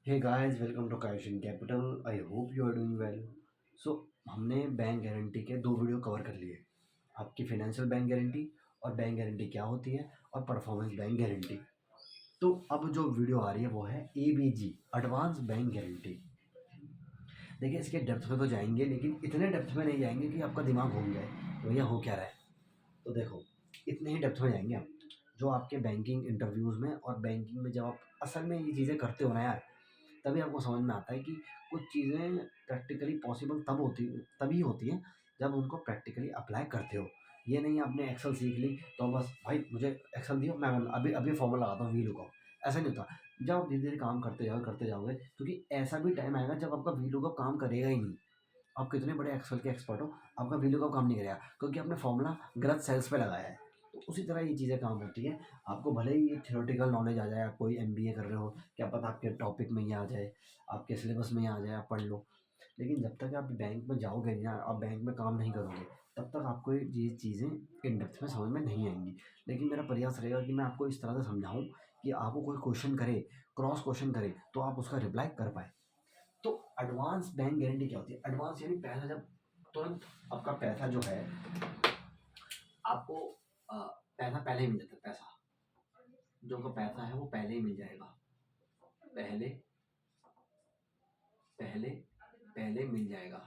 Hey guys, welcome to Kaishan capital. I hope you are doing well. So हमने bank guarantee के दो video cover कर लिए। आपकी फाइनेंशियल बैंक गारंटी और बैंक गारंटी क्या होती है और परफॉर्मेंस बैंक गारंटी। तो अब जो वीडियो आ रही है वो है एबीजी, एडवांस बैंक गारंटी। देखिए, इसके डेप्थ में तो जाएंगे लेकिन इतने डेप्थ में नहीं जाएंगे कि आपका दिमाग घूम जाए भैया हो क्या रहा है। तो देखो, इतने ही डेप्थ में जाएंगे हम जो आपके बैंकिंग इंटरव्यूज़ में और बैंकिंग में जब आप असल में ये चीज़ें करते हो ना यार, तभी आपको समझ में आता है कि कुछ चीज़ें प्रैक्टिकली पॉसिबल तभी होती हैं जब उनको प्रैक्टिकली अप्लाई करते हो। ये नहीं आपने एक्सेल सीख ली तो बस भाई मुझे एक्सेल दियो, मैं अभी अभी फॉर्मूला लगाता हूँ वी लुकअप। ऐसा नहीं होता। जब आप धीरे धीरे काम करते जाओगे, क्योंकि ऐसा भी टाइम आएगा जब आपका वी लुकअप काम करेगा ही नहीं। आप कितने बड़े एक्सेल के एक्सपर्ट हो, आपका वी लुकअप काम नहीं करेगा क्योंकि आपने फॉर्मूला गलत सेल्स पे लगाया है। तो उसी तरह ये चीज़ें काम होती हैं। आपको भले ही ये थियोरेटिकल नॉलेज आ जाए, आप कोई एमबीए कर रहे हो, क्या पता आपके टॉपिक में ही आ जाए, आपके सिलेबस में ही आ जाए, आप पढ़ लो। लेकिन जब तक आप बैंक में जाओगे नहीं ना, आप बैंक में काम नहीं करोगे, तब तक आपको ये चीज़ें इन डेप्थ में समझ में नहीं आएंगी। लेकिन मेरा प्रयास रहेगा कि मैं आपको इस तरह से समझाऊं कि आपको कोई क्वेश्चन करे, क्रॉस क्वेश्चन करे, तो आप उसका रिप्लाई कर पाए। तो एडवांस बैंक गारंटी क्या होती है? एडवांस यानी पैसा जब तुरंत आपका पैसा जो है आपको पैसा पहले ही मिल जाता है। पैसा जो का पैसा है वो पहले ही मिल जाएगा। पहले पहले पहले मिल जाएगा।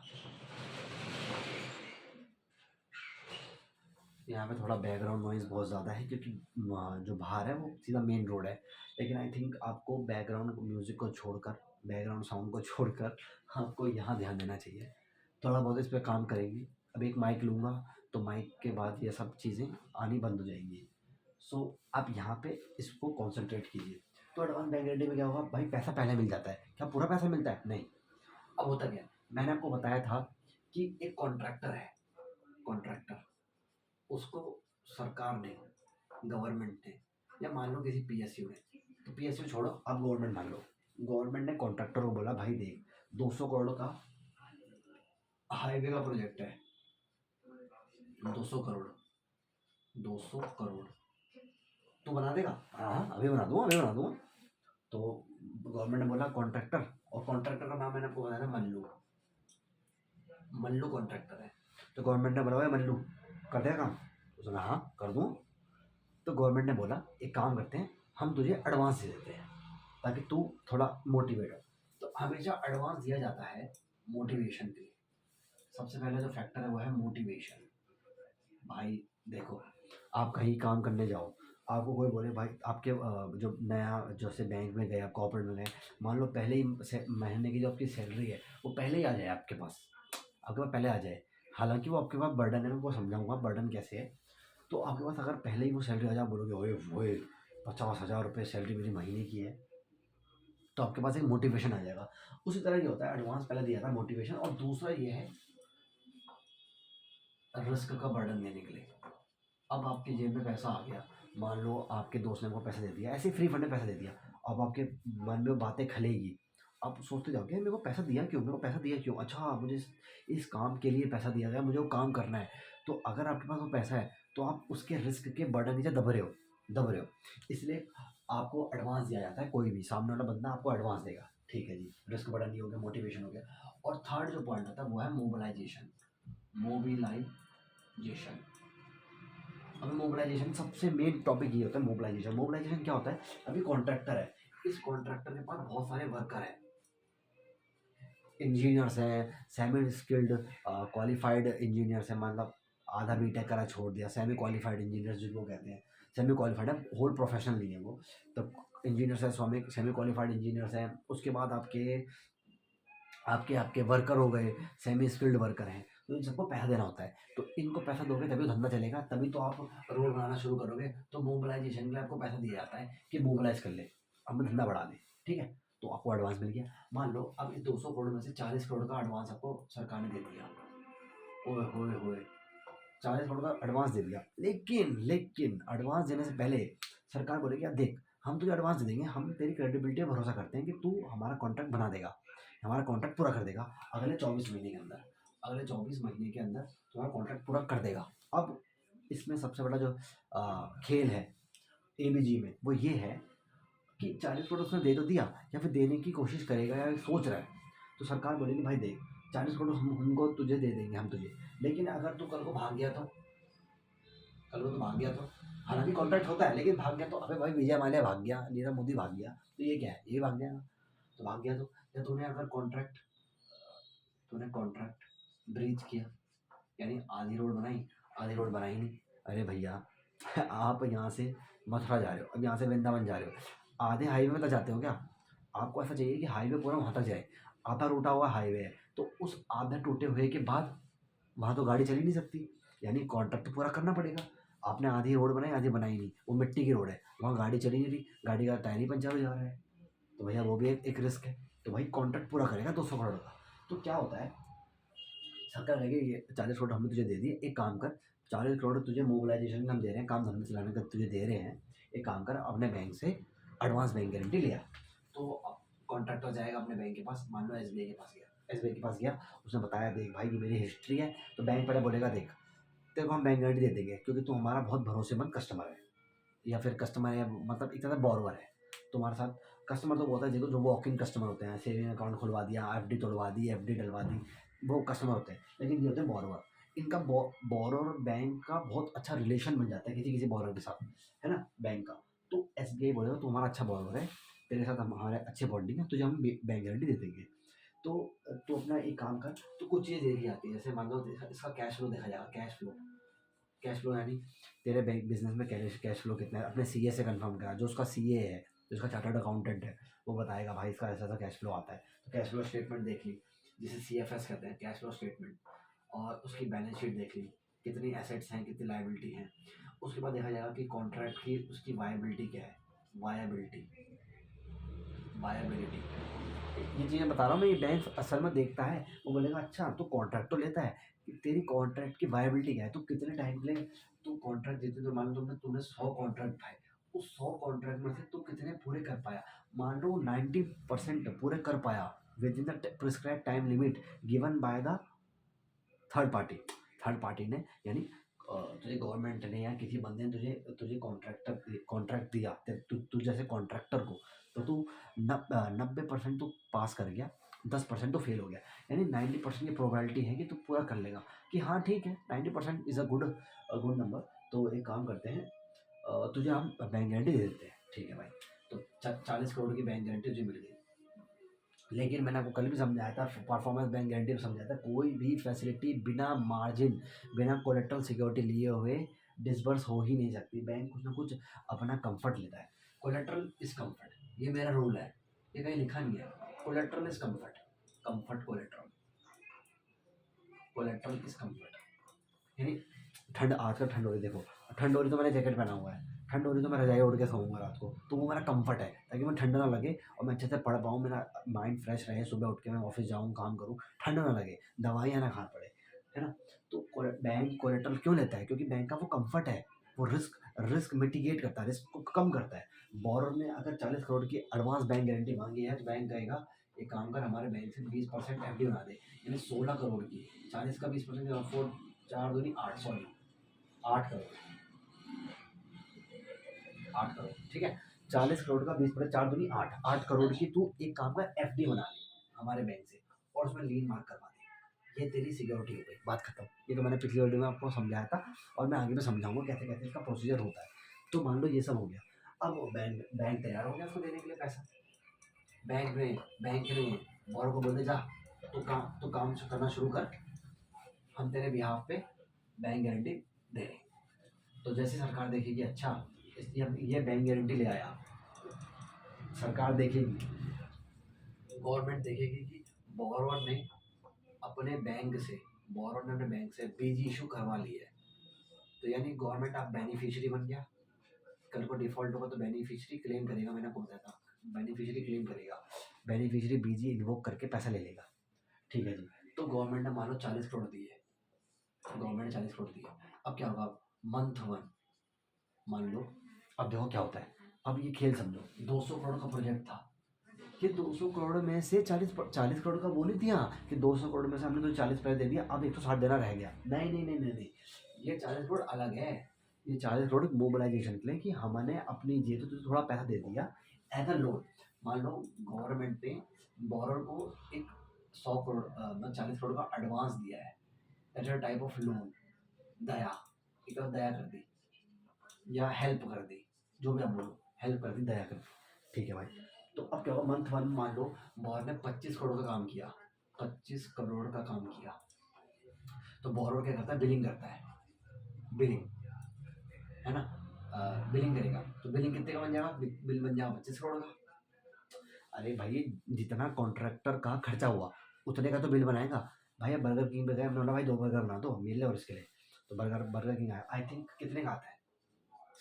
यहाँ पे थोड़ा बैकग्राउंड नॉइज़ बहुत ज़्यादा है क्योंकि जो बाहर है वो सीधा मेन रोड है। लेकिन आई थिंक आपको बैकग्राउंड म्यूज़िक को छोड़कर, बैकग्राउंड साउंड को छोड़कर आपको यहाँ ध्यान देना चाहिए। थोड़ा बहुत इस पे काम करेंगे। अब एक माइक लूँगा तो माइक के बाद ये सब चीज़ें आनी बंद हो जाएंगी। सो आप यहाँ पे इसको कॉन्सेंट्रेट कीजिए। तो एडवांस बैंक गारंटी में क्या होगा भाई, पैसा पहले मिल जाता है। क्या पूरा पैसा मिलता है? नहीं। अब होता क्या है, मैंने आपको बताया था कि एक कॉन्ट्रैक्टर है। कॉन्ट्रैक्टर, उसको सरकार ने, गवर्नमेंट ने, या मान लो किसी पीएसयू ने, तो पीएसयू छोड़ो, आप गवर्नमेंट मान लो। गवर्नमेंट ने कॉन्ट्रैक्टर को बोला भाई देख, 200 करोड़ का हाईवे का प्रोजेक्ट है। 200 करोड़, 200 करोड़ तू बना देगा? हाँ हाँ, अभी बना दूंगा, अभी बना दूंगा। तो गवर्नमेंट ने बोला कॉन्ट्रैक्टर, और कॉन्ट्रैक्टर का नाम मैंने आपको बताया था, मल्लू। मल्लू कॉन्ट्रैक्टर है। तो गवर्नमेंट ने बोला भाई मल्लू, कर देगा काम? उसने हाँ कर दूँ। तो गवर्नमेंट ने बोला एक काम करते हैं, हम तुझे एडवांस दे देते हैं ताकि तू थोड़ा मोटिवेट हो। तो हमेशा एडवांस दिया जाता है मोटिवेशन के लिए। सबसे पहले जो फैक्टर है वो है मोटिवेशन। भाई देखो, आप कहीं काम करने जाओ, आपको कोई बोले भाई आपके जो नया जैसे बैंक में गए, आप कॉर्पोरेट में गए, मान लो पहले ही महीने की जो आपकी सैलरी है वो पहले ही आ जाए आपके पास, आपके पास पहले आ जाए। हालांकि वो आपके पास बर्डन है, मैं वो समझाऊंगा बर्डन कैसे है। तो आपके पास अगर पहले ही वो सैलरी आ जाए, बोलोगे ओए ओए 50,000 रुपये सैलरी मेरी महीने की है, तो आपके पास एक मोटिवेशन आ जाएगा। उसी तरह ये होता है, एडवांस पहले दिया था मोटिवेशन, और दूसरा ये है रिस्क का बर्डन देने के लिए। अब आपकी जेब में पैसा आ गया, मान लो आपके दोस्त ने आपको पैसा दे दिया, ऐसे फ्री फंड में पैसा दे दिया। अब आपके मन में वो बातें खलेगी, आप सोचते जाओगे मेरे को पैसा दिया क्यों, मेरे को पैसा दिया क्यों, अच्छा मुझे इस काम के लिए पैसा दिया गया, मुझे वो काम करना है। तो अगर आपके पास वो पैसा है तो आप उसके रिस्क के बर्डन नीचे दब रहे हो। इसलिए आपको एडवांस दिया जाता है। कोई भी सामने वाला बंदा आपको एडवांस देगा, ठीक है जी, रिस्क बर्डन नहीं हो गया, मोटिवेशन हो गया। और थर्ड जो पॉइंट आता है वो है मोबिलाइजेशन। मोबिलाइजेशन, अभी मोबिलाइजेशन सबसे मेन टॉपिक ये होता है। मोबिलाइजेशन, मोबिलाइजेशन क्या होता है? अभी कॉन्ट्रैक्टर है, इस कॉन्ट्रैक्टर के पास बहुत सारे वर्कर हैं, इंजीनियर्स हैं, सेमी स्किल्ड क्वालिफाइड इंजीनियर्स हैं, मतलब आधा बीटेक करा छोड़ दिया, सेमी क्वालिफाइड इंजीनियर्स जिनको कहते हैं। सेमी क्वालिफाइड है, होल प्रोफेशनल नहीं है वो। तो इंजीनियर्स है, सेमी सेमी क्वालिफाइड इंजीनियर्स हैं। उसके बाद आपके आपके आपके वर्कर हो गए, सेमी स्किल्ड वर्कर हैं। तो इन सबको पैसा देना होता है। तो इनको पैसा दोगे तभी धंधा चलेगा, तभी तो आप रोड बनाना शुरू करोगे। तो मोबिलाइजेशन के लिए आपको पैसा दिया जाता है कि मोबिलाइज कर ले, अब धंधा बढ़ा दे, ठीक है। तो आपको एडवांस मिल गया। मान लो अब इस 200 करोड़ में से 40 करोड़ का एडवांस आपको सरकार ने दे दिया। ओए होए होए, 40 करोड़ का एडवांस दे दिया। लेकिन लेकिन एडवांस देने से पहले सरकार बोलेगी यार देख, हम तुझे एडवांस दे देंगे, हम तेरी क्रेडिबिलिटी पे भरोसा करते हैं कि तू हमारा कॉन्ट्रैक्ट बना देगा, हमारा कॉन्ट्रैक्ट पूरा कर देगा अगले 24 महीने के अंदर। अगले 24 महीने के अंदर तुम्हारा कॉन्ट्रैक्ट पूरा कर देगा। अब इसमें सबसे बड़ा जो खेल है एबीजी में वो ये है कि 40 करोड़ उसने दे तो दिया या फिर देने की कोशिश करेगा या सोच रहा है, तो सरकार बोलेगी भाई देख 40 करोड़ हमको तुझे दे देंगे हम तुझे, लेकिन अगर तू कल को भाग गया तो, कल को तो भाग गया तो, हालांकि कॉन्ट्रैक्ट होता है लेकिन भाग गया तो, अबे भाई विजय माल्या भाग गया, नीरव मोदी भाग गया, तो ये क्या है, ये भाग गया ना, तो भाग गया तो, या तूने कॉन्ट्रैक्ट ब्रीच किया, यानी आधी रोड बनाई नहीं, अरे भैया आप यहाँ से मथुरा जा रहे हो, अब यहाँ से वृंदावन जा रहे हो, आधे हाईवे में तक जाते हो क्या, आपको ऐसा चाहिए कि हाईवे पूरा वहाँ तक जाए, आधा टूटा हुआ हाईवे है, तो उस आधे टूटे हुए के बाद वहाँ तो गाड़ी चल ही नहीं सकती, यानी कॉन्ट्रैक्ट तो पूरा करना पड़ेगा। आपने आधी रोड बनाई, आधी बनाई नहीं, वो मिट्टी की रोड है, वहाँ गाड़ी चल ही नहीं रही, गाड़ी का टायर ही पंचर हो जा रहा है, तो भैया वो भी एक रिस्क है, तो भाई कॉन्ट्रैक्ट पूरा करेगा 200 करोड़ का। तो क्या होता है, सरकार कहेगी ये 40 करोड़ हमने तुझे दे दिए, एक काम कर, 40 करोड़ तुझे मोबिलाइजेशन में हम दे रहे हैं, काम धंधा चलाने का तुझे दे रहे हैं, एक काम कर अपने बैंक से एडवांस बैंक गारंटी लिया, तो कॉन्ट्रैक्टर जाएगा अपने बैंक के पास, मान लो एसबीआई के पास गया, एसबीआई के पास गया, उसने बताया देख भाई ये मेरी हिस्ट्री है, तो बैंक पहले बोलेगा देख तेरे को हम बैंक गारंटी दे देंगे क्योंकि तू हमारा बहुत भरोसेमंद कस्टमर है, या फिर कस्टमर है मतलब एक तरह बोरवर है तुम्हारे साथ। कस्टमर तो वो होता है जिनको जो वॉक इन कस्टमर होते हैं, सेविंग अकाउंट खुलवा दिया, एफडी तोड़वा दी, एफडी डलवा दी, वो कस्टमर होते हैं, लेकिन ये होते हैं बोरवर, इनका बोरवर बैंक का बहुत अच्छा रिलेशन बन जाता है किसी किसी बोरवर के साथ, है ना बैंक का, तो एसबीआई बोलेगा तो हमारा अच्छा बोरवर है, तेरे साथ हमारे अच्छे बॉन्डिंग है, तुझे हम बैंक गारंटी दे देंगे। तो तो अपना एक काम कर, तो कुछ चीज़ देखी जाती है, जैसे मान लो इसका कैश फ्लो देखा जाएगा, कैश फ्लो यानी तेरे बैंक बिजनेस में कैश फ्लो कितना है, अपने सीए से कंफर्म करा, जो उसका सीए है, जो उसका चार्टर्ड अकाउंटेंट है, वो बताएगा भाई इसका ऐसा ऐसा कैश फ्लो आता है, तो कैश फ्लो स्टेटमेंट देख ली, जिसे सीएफएस कहते हैं, कैश फ्लो स्टेटमेंट, और उसकी बैलेंस शीट देख ली, कितनी एसेट्स हैं कितनी लाइबिलिटी हैं, उसके बाद देखा जाएगा कि कॉन्ट्रैक्ट की उसकी वायबिलिटी क्या है, वायबिलिटी वायबिलिटी ये चीज़ें बता रहा हूँ मैं, ये बैंक असल में देखता है, वो बोलेगा अच्छा तो कॉन्ट्रैक्ट तो लेता है, कि तेरी कॉन्ट्रैक्ट की वायबिलिटी क्या है, तो कितने टाइम के लिए तू कॉन्ट्रैक्ट देते, तो मान लो तुमने 100 कॉन्ट्रैक्ट है, उस 100 कॉन्ट्रैक्ट में से तू कितने पूरे कर पाया, मान लो 90% पूरे कर पाया with in the prescribe time limit given by the third party ने, यानी तुझे गवर्नमेंट ने या किसी बंदे ने तुझे तुझे कॉन्ट्रैक्ट दिया, तू जैसे कॉन्ट्रैक्टर को, तो तू 90% तो पास कर गया, 10% तो फेल हो गया, यानी 90% की प्रोबेबिलिटी है कि तू पूरा कर लेगा, कि हाँ ठीक है 90% इज़ अ गुड नंबर, तो एक काम करते हैं तुझे हम बैंक गारंटी दे देते हैं, ठीक है भाई, तो 40 करोड़ की बैंक गारंटी तुझे मिल गई, लेकिन मैंने आपको कल भी समझाया था, परफॉर्मेंस बैंक गारंटी में समझाया था, कोई भी फैसिलिटी बिना मार्जिन बिना कोलेट्रल सिक्योरिटी लिए हुए डिसबर्स हो ही नहीं सकती, बैंक कुछ ना कुछ अपना कंफर्ट लेता है, कोलेट्रल इज कंफर्ट, ये मेरा रूल है, ये कहीं लिखा नहीं है, collateral is comfort, comfort collateral, collateral is comfort, यानी ठंड, आजकल ठंड हो रही, देखो ठंड हो रही तो मैंने जैकेट पहना हुआ है, ठंड हो रही तो मैं रजाई ओढ़ के सोऊंगा रात को, तो वो मेरा कंफर्ट है, ताकि मैं ठंड ना लगे और मैं अच्छे से पढ़ पाऊँ, मेरा माइंड फ्रेश रहे, सुबह उठ के मैं ऑफिस जाऊँ काम करूँ, ठंड ना लगे, दवाइयाँ ना खाना पड़े, है ना। तो बैंक कोलेट्रल क्यों लेता है, क्योंकि बैंक का वो कंफर्ट है, वो रिस्क मिटिगेट करता है, रिस्क को कम करता है। बोरर ने अगर 40 करोड़ की एडवांस बैंक गारंटी मांगी है, तो बैंक कहेगा एक काम कर हमारे बैंक से 20% एफ डी बना दे, यानी 16 करोड़ की 40 का 20%, 4 4 दूनी 8, सॉरी 8 करोड़, 8 करोड़ ठीक है, 40 करोड़ का 20%, 4 दूनी 8, 8 करोड़ की तू एक काम कर एफडी बना ले हमारे बैंक से, और उसमें लीन मार्क करवा दे, ये तेरी सिक्योरिटी हो गई, बात खत्म। ये तो मैंने पिछली वीडियो में आपको समझाया था, और मैं आगे में समझाऊंगा कैसे कैसे इसका प्रोसीजर होता है। तो मान लो ये सब हो गया, अब बैंक बैंक तैयार हो गया उसको देने के लिए पैसा, बैंक ने और को बोलते जा तो काम करना शुरू कर, हम तेरे बिहाफ पे बैंक गारंटी दे रहे हैं। तो जैसे सरकार देखेगी अच्छा ये बैंक गारंटी ले आया, सरकार देखेगी, गवर्नमेंट देखेगी कि बोरोवर ने अपने बैंक से बीजी इशू करवा ली है, तो यानी गवर्नमेंट आप बेनिफिशियरी बन गया, कल को डिफॉल्ट होगा तो बेनिफिशियरी क्लेम करेगा, मैंने आपको बताया था बेनिफिशियरी क्लेम करेगा, बेनिफिशियरी बीजी इन्वोक करके पैसा ले लेगा, ठीक है जी। तो गवर्नमेंट ने मान लो 40 करोड़ दिए, गवर्नमेंट ने 40 करोड़ दिए, अब क्या होगा, मंथ 1 मान लो, अब देखो क्या होता है, अब ये खेल समझो, 200 करोड़ का प्रोजेक्ट था, कि 200 करोड़ में से 40 करोड़ का बोली थी, हाँ कि 200 करोड़ में से हमने तो 40 पैसे दे दिया, अब 160 देना रह गया, नहीं नहीं नहीं नहीं नहीं, ये 40 करोड़ अलग है, ये 40 करोड़ मोबिलाइजेशन के लिए, कि हमने अपनी जेब से थोड़ा पैसा दे दिया, एज अ लोन। मान लो गवर्नमेंट ने बोरर को एक 100 करोड़ मतलब 40 करोड़ का एडवांस दिया है, that is type of loan. दया, एक तरह दया कर दी या हेल्प कर दी, जो भी आप बोलो, हेल्प कर दी, दया कर दी, ठीक है भाई। तो अब क्या होगा, मंथ 1 मान लो बोरर ने 25 करोड़ का काम किया, 25 करोड़ का काम किया, तो बोरर क्या करता है, बिलिंग करता है, बिलिंग, है ना, बिलिंग करेगा, तो बिलिंग कितने का बन जाएगा, बिल बन जाएगा 25 करोड़ का। अरे भाई, जितना कॉन्ट्रैक्टर का खर्चा हुआ उतने का तो बिल बनाएगा। भाई अब बर्गर किंग पे गए, हमने बोला भाई 2 बर्गर बना दो मेरे लिए और इसके लिए, तो बर्गर बर्गर किंग आया, आई थिंक कितने का आता है,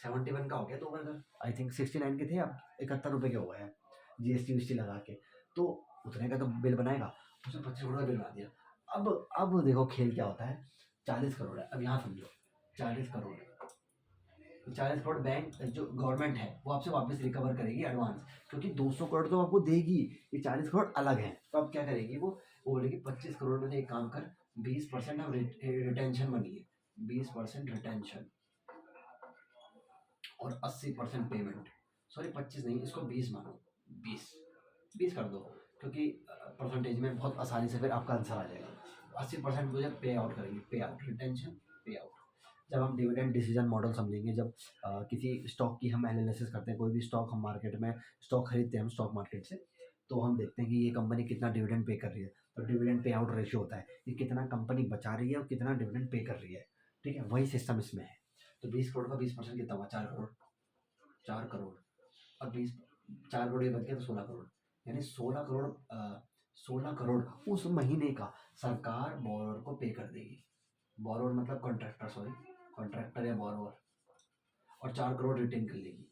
71 का हो गया 2 बर्गर, आई थिंक 69 के थे, अब 71 रुपये के हो गए हैं जीएसटी वीएसटी लगा के, तो उतने का तो बिल बनाएगा, उसने 25 करोड़ का बिल बना दिया। अब देखो खेल क्या होता है, 40 करोड़ है, अब यहाँ समझो, 40 करोड़, 40 करोड़ बैंक जो गवर्नमेंट है वो आपसे वापस रिकवर करेगी एडवांस, क्योंकि 200 करोड़ तो आपको देगी, ये 40 करोड़ अलग है, तो अब क्या करेगी वो बोलेगी 25 करोड़ में से एक काम कर, 20% अब रिटेंशन मनी है, 20% रिटेंशन और 80% पेमेंट, सॉरी 25 नहीं, इसको 20 मानो, 20 20 कर दो, क्योंकि परसेंटेज में बहुत आसानी से फिर आपका आंसर आ जाएगा। 80% मुझे पे आउट करेंगे, पे आउट, रिटेंशन, पे आउट। जब हम डिविडेंड डिसीजन मॉडल समझेंगे, जब किसी स्टॉक की हम एनालिसिस करते हैं, कोई भी स्टॉक हम मार्केट में स्टॉक खरीदते हैं हम स्टॉक मार्केट से, तो हम देखते हैं कि ये कंपनी कितना डिविडेंड पे कर रही है, तो डिविडेंड पे आउट रेशियो होता है कि कितना कंपनी बचा रही है और कितना डिविडेंड पे कर रही है, ठीक है, वही सिस्टम इसमें है। तो 20 करोड़ का 20% कितना हुआ, 4 करोड़, 4 करोड़, और 4 करोड़ ये बच गया तो 16 करोड़, यानी 16 करोड़, 16 करोड़ उस महीने का सरकार बोरोवर को पे कर देगी, बोरोवर मतलब कॉन्ट्रैक्टर, सॉरी कॉन्ट्रैक्टर या बोरोवर, और 4 करोड़ रिटेन कर लेगी।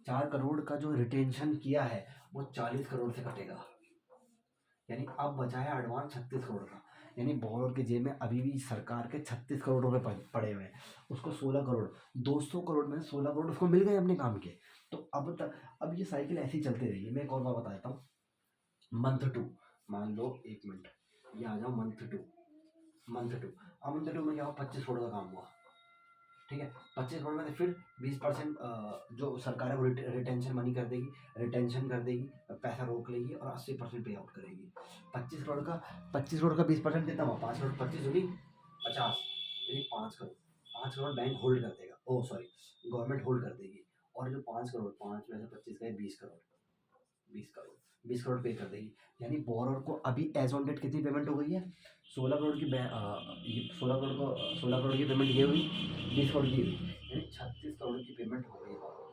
4 करोड़ का जो रिटेंशन किया है वो 40 करोड़ से कटेगा, यानी अब बचा है एडवांस 36 करोड़ का, यानी बोरोवर की जेब में अभी भी सरकार के 36 करोड़ रुपए पड़े हुए हैं, उसको 16 करोड़, 200 करोड़ में 16 करोड़ उसको मिल गए अपने काम के। तो अब तक, अब ये साइकिल ऐसी चलती रहेगी। मैं एक और बात बता देता हूँ, मंथ 2, मान लो 1 मिनट, ये आ जाओ मंथ 2, मंथ 2, अब मंथ 2 में क्या हुआ, 25 करोड़ का काम हुआ, ठीक है, 25 करोड़ में से फिर 20% जो सरकार है वो रिटेंशन मनी कर देगी, रिटेंशन कर देगी, पैसा रोक लेगी और 80% पे आउट करेगी। 25 करोड़ का 20% कितना हुआ, 5 करोड़, 25 दूनी 50, यानी 5 करोड़, 5 करोड़ बैंक होल्ड कर देगा, ओ सॉरी गवर्नमेंट होल्ड कर देगी, और जो 5 करोड़, 5 में से 25 गए, 20 करोड़, 20 करोड़, 20 करोड़ पे कर देगी, यानी बोरोर को अभी एज ऑन डेट कितनी पेमेंट हो गई है, 16 करोड़ की 16 करोड़ को 16 करोड़ की पेमेंट ये हुई, 20 करोड़ की हुई, यानी 36 करोड़ की पेमेंट हो गई बोरोर,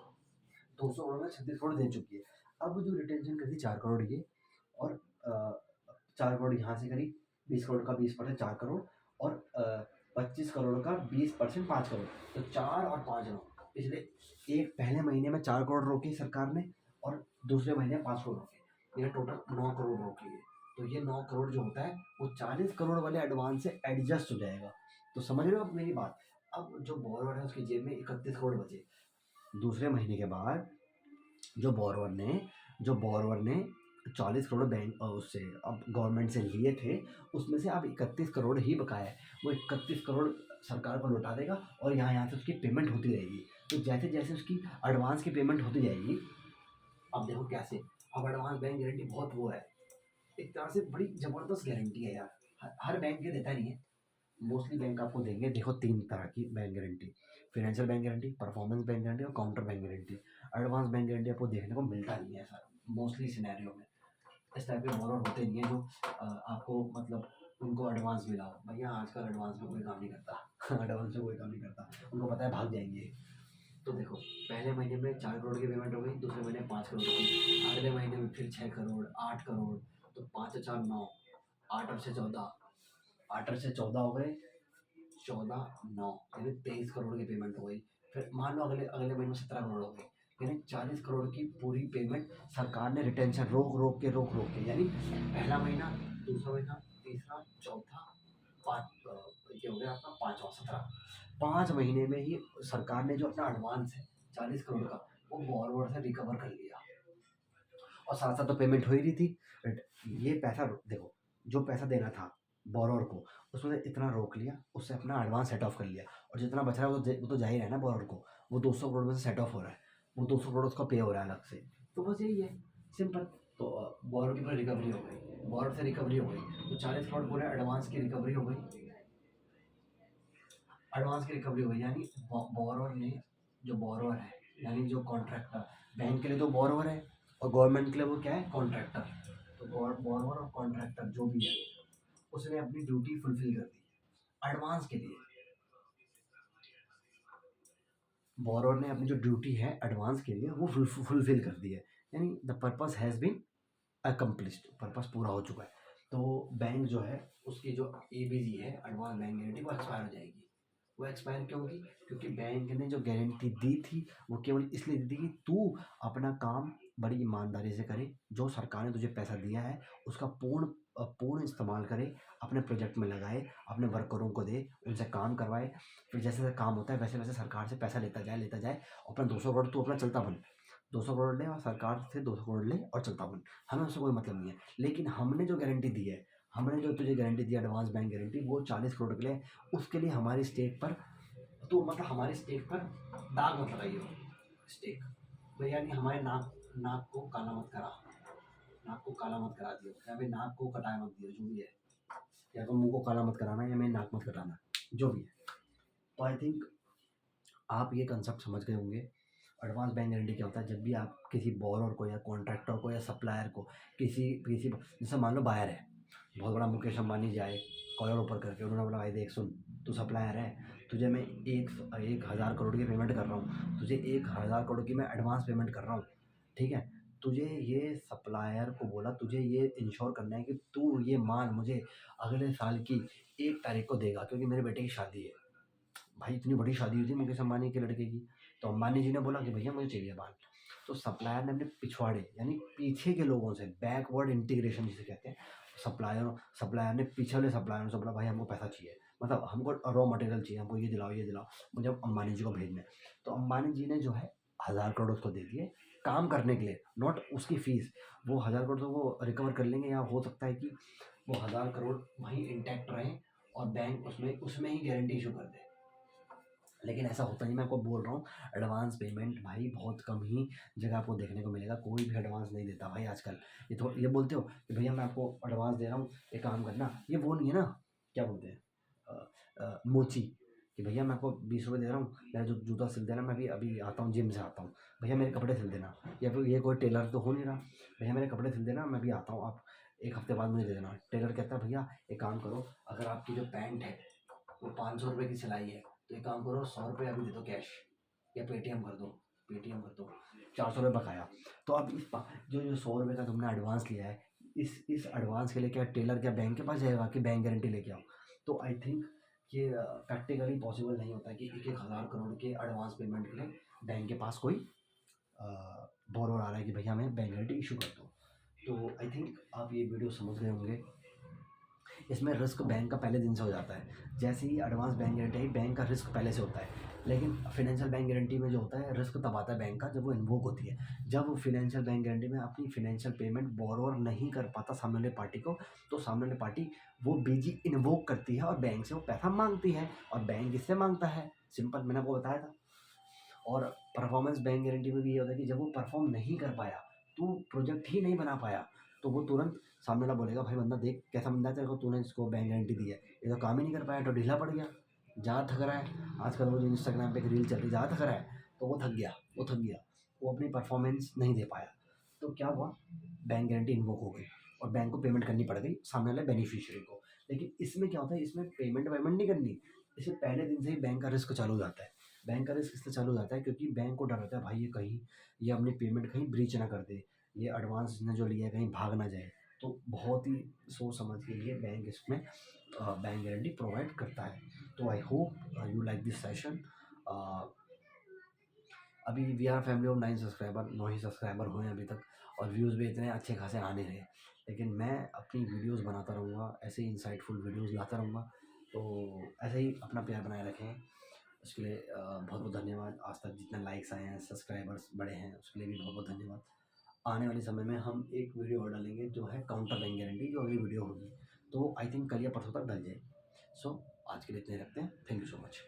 200 करोड़ में 36 करोड़ दे चुकी है। अब जो रिटेंशन कर दी 4 करोड़ ये, और 4 करोड़ यहाँ से करी, 20 करोड़ का 20% 4 करोड़, और 25 करोड़ का 20% 5 करोड़, तो 4 और 5 9, पिछले एक पहले महीने में 4 करोड़ रोकी सरकार ने, और दूसरे महीने 5 करोड़ रोके, ये टोटल 9 करोड़ रोकी है। तो ये 9 करोड़ जो होता है वो 40 करोड़ वाले एडवांस से एडजस्ट हो जाएगा। तो समझ रहे हो आप मेरी बात। अब जो बोरोवर है उसकी जेब में 31 करोड़ बचे, दूसरे महीने के बाद जो बोरोवर ने 40 करोड़ बैंक उससे अब गवर्नमेंट से लिए थे, उसमें से अब 31 करोड़ ही बकाया है, वो 31 करोड़ सरकार को लौटा देगा, और यहाँ यहाँ से उसकी पेमेंट होती रहेगी। तो जैसे जैसे उसकी एडवांस की पेमेंट होती जाएगी, अब देखो कैसे, अब एडवांस बैंक गारंटी बहुत वो है, एक तरह से बड़ी जबरदस्त गारंटी है यार, हर बैंक ये देता नहीं है, मोस्टली बैंक आपको देंगे। देखो 3 तरह की bank guarantee, financial bank guarantee, performance bank guarantee और counter bank guarantee. Advance bank guarantee आपको देखने को मिलता नहीं है सर, मोस्टली सिनेरियो में इस टाइप के बोरोवर होते नहीं है जो आपको मतलब उनको एडवांस मिला हो। भैया आजकल एडवांस में कोई काम नहीं करता एडवांस में कोई काम नहीं करता, उनको पता है भाग जाएंगे। तो देखो पहले महीने में 4 करोड़ की पेमेंट हो गई, दूसरे महीने 5 करोड़ की, अगले महीने में फिर 6 करोड़, 8 करोड़, तो 5 और 4 9, 8 और 6 14, 8 और 6 14 हो गए, 14 9, यानी 23 करोड़ की पेमेंट हो गई। फिर मान लो अगले अगले महीने में 17 करोड़ हो गए, यानी 40 करोड़ की पूरी पेमेंट सरकार ने रिटेंशन रोक रोक के, यानी पहला महीना, दूसरा महीना, तीसरा, चौथा, पाँच, ये हो गया आपका पाँचवा, 17, 5 महीने में ही सरकार ने जो अपना एडवांस है 40 करोड़ का वो बोरोवर से रिकवर कर लिया, और साथ साथ तो पेमेंट हो ही रही थी। ये पैसा देखो, जो पैसा देना था बोरोवर को उसमें से इतना रोक लिया, उससे अपना एडवांस सेट ऑफ कर लिया, और जितना बच रहा है वो तो जा ही रहा है ना बोरोवर को, वो 200 करोड़ में से सेट ऑफ हो रहा है, वो 200 करोड़ उसका पे हो रहा है अलग से। तो बस यही है, सिंपल। तो बोरो की पूरी रिकवरी हो गई, बोरो से रिकवरी हो गई, तो 40 करोड़ पूरे एडवांस की रिकवरी हो गई। एडवांस की रिकवरी हो गई, यानी बोरोर ने, जो बोरोर है यानी जो कॉन्ट्रैक्टर, बैंक के लिए तो बोरोर है और गवर्नमेंट के लिए वो क्या है, कॉन्ट्रैक्टर। तो बोरोर और कॉन्ट्रैक्टर जो भी है, उसने अपनी ड्यूटी फुलफिल कर दी एडवांस के लिए। बोरोर ने अपनी जो ड्यूटी है एडवांस के लिए वो फुलफिल कर दी है, यानी the purpose has been accomplished, purpose पूरा हो चुका है। तो बैंक जो है, उसकी जो एबीजी है, एडवांस बैंक गारंटी, वो एक्सपायर हो जाएगी। वो एक्सपायर क्यों होगी? क्योंकि बैंक ने जो गारंटी दी थी वो केवल इसलिए दी थी कि तू अपना काम बड़ी ईमानदारी से करे, जो सरकार ने तुझे पैसा दिया है उसका पूर्ण इस्तेमाल करे, अपने प्रोजेक्ट में लगाए, अपने वर्करों को दे, उनसे काम करवाए। फिर जैसे जैसे काम होता है वैसे वैसे सरकार से पैसा लेता जाए, और अपना 200 करोड़ तू अपना चलता बन, 200 करोड़ ले और सरकार से 200 करोड़ ले और चलता बन। हमें उससे कोई मतलब नहीं है। लेकिन हमने जो गारंटी दी है, हमने जो तुझे गारंटी दी एडवांस बैंक गारंटी, वो 40 करोड़ के लिए, उसके लिए हमारी स्टेक पर, तो मतलब हमारी स्टेक पर दाग मत लगाइए। स्टेक भैया, नहीं हमारे नाक नाक को काला मत करा, नाक को काला मत करा दियो, या फिर नाक को कटाया मत दियो, जो भी है। या तो मुंह को काला मत कराना या मेरी नाक मत कटाना, जो भी है। तो आई थिंक आप ये कंसेप्ट समझ गए होंगे। एडवांस बैंक गारंटी क्या होता है? जब भी आप किसी बोरोर को या कॉन्ट्रैक्टर को या सप्लायर को, किसी किसी जैसे मान लो बायर है, बहुत बड़ा मुकेश अंबानी जाए कॉलर ऊपर करके, उन्होंने बोला भाई देख सुन, तू सप्लायर है, तुझे मैं 1,000 करोड़ की पेमेंट कर रहा हूँ, तुझे 1,000 करोड़ की मैं एडवांस पेमेंट कर रहा हूँ, ठीक है। तुझे ये सप्लायर को बोला, तुझे ये इंश्योर करना है कि तू ये माल मुझे अगले साल की 1 तारीख को देगा, क्योंकि मेरे बेटे की शादी है। भाई इतनी बड़ी शादी हुई थी मुकेश अंबानी के लड़के की। तो अंबानी जी ने बोला कि भैया मुझे चाहिए बाल। तो सप्लायर ने अपने पिछवाड़े यानी पीछे के लोगों से, बैकवर्ड इंटीग्रेशन जिसे कहते हैं, सप्लायर ने पीछे वाले सप्लायरों से बोला भाई हमको पैसा चाहिए, मतलब हमको रॉ मटेरियल चाहिए, हमको ये दिलाओ, मुझे अंबानी जी को भेजना है। तो अंबानी जी ने जो है 1,000 करोड़ उसको दे दिए काम करने के लिए, नॉट उसकी फीस। वो 1,000 करोड़ तो वो रिकवर कर लेंगे, या हो सकता है कि वो 1,000 करोड़ वहीं इंटैक्ट रहें और बैंक उसमें उसमें ही गारंटी इशू कर दे। लेकिन ऐसा होता नहीं, मैं आपको बोल रहा हूँ। एडवांस पेमेंट भाई बहुत कम ही जगह आपको देखने को मिलेगा, कोई भी एडवांस नहीं देता भाई आजकल। ये बोलते हो कि भैया मैं आपको एडवांस दे रहा हूँ, ये काम करना, ये वो नहीं है ना, क्या बोलते हैं, मोची, कि भैया मैं आपको 20 रुपये दे रहा हूँ, मेरा जो जूता सिल देना, मैं भी अभी आता हूँ जिम से आता हूँ, भैया मेरे कपड़े सिल देना। या फिर ये कोई टेलर तो हो नहीं रहा, भैया मेरे कपड़े सिल देना, मैं भी आता हूँ, आप 1 हफ्ते बाद मुझे दे देना। टेलर कहता है भैया एक काम करो, अगर आपकी जो पैंट है वो 500 रुपये की सिलाई है, तो एक काम करो 100 रुपये अभी दे दो कैश, या पेटीएम कर दो, पेटीएम कर दो, 400 रुपये बकाया। तो अब जो जो 100 रुपये का तुमने एडवांस लिया है, इस एडवांस के लिए क्या टेलर क्या बैंक के पास जाएगा कि बैंक गारंटी लेके आओ? तो आई थिंक ये प्रैक्टिकली पॉसिबल नहीं होता कि 1,000 करोड़ के एडवांस पेमेंट के लिए बैंक के पास कोई बोरोर आ रहा है कि भैया हमें बैंक गारंटी इशू कर दो। तो आई थिंक आप ये वीडियो समझ गए होंगे। इसमें रिस्क बैंक का पहले दिन से हो जाता है। जैसे ही एडवांस बैंक गारंटी आई, बैंक का रिस्क पहले से होता है। लेकिन फाइनेंशियल बैंक गारंटी में जो होता है, रिस्क तब आता है बैंक का जब वो इन्वोक होती है। जब फाइनेंशियल बैंक गारंटी में अपनी फाइनेंशियल पेमेंट बोरोवर नहीं कर पाता सामने वाले पार्टी को, तो सामने वाली पार्टी वो बीजी इन्वोक करती है और बैंक से वो पैसा मांगती है, और बैंक इससे मांगता है। सिंपल, मैंने आपको बताया था। और परफॉर्मेंस बैंक गारंटी में भी ये होता है कि जब वो परफॉर्म नहीं कर पाया, तो प्रोजेक्ट ही नहीं बना पाया, तो वो तुरंत सामने वाला बोलेगा भाई बंदा देख कैसा बंदा है तेरे को, तूने इसको बैंक गारंटी दी है, ये तो काम ही नहीं कर पाया, तो ढीला पड़ गया, ज़्यादा थक रहा है। आजकल वो जो इंस्टाग्राम पे एक रील चल रही है, ज़्यादा थक रहा है, तो वो थक गया, वो अपनी परफॉर्मेंस नहीं दे पाया। तो क्या हुआ, बैंक गारंटी इन्वोक हो गई और बैंक को पेमेंट करनी पड़ गई सामने वाले बेनिफिशियरी को। लेकिन इसमें क्या होता है, इसमें पेमेंट वेमेंट नहीं करनी, इससे पहले दिन से ही बैंक का रिस्क चालू हो जाता है। बैंक का रिस्क इसलिए चालू हो जाता है क्योंकि बैंक को डर रहता है भाई ये अपनी पेमेंट कहीं ब्रीच ना कर दे, ये एडवांस इसने जो लिया है कहीं भाग ना जाए। तो बहुत ही सोच समझ के लिए बैंक इसमें बैंक गारंटी प्रोवाइड करता है। तो I hope you like this session. अभी we are family of 9 subscriber, 9 ही सब्सक्राइबर हुए हैं अभी तक, और व्यूज़ भी इतने अच्छे खासे आ नहीं रहे। लेकिन मैं अपनी वीडियोस बनाता रहूँगा, ऐसे ही इंसाइटफुल वीडियोस लाता रहूँगा। तो ऐसे ही अपना प्यार बनाए रखें, उसके लिए बहुत बहुत धन्यवाद। आज तक जितने लाइक्स आए हैं, सब्सक्राइबर्स बढ़े हैं, उसके लिए भी बहुत बहुत धन्यवाद। आने वाले समय में हम एक वीडियो और डालेंगे जो है काउंटर बैंक गारंटी, जो अगली वीडियो होगी, तो आई थिंक कल या परसों तक डल जाए। सो आज के लिए इतने रखते हैं। Thank you so much.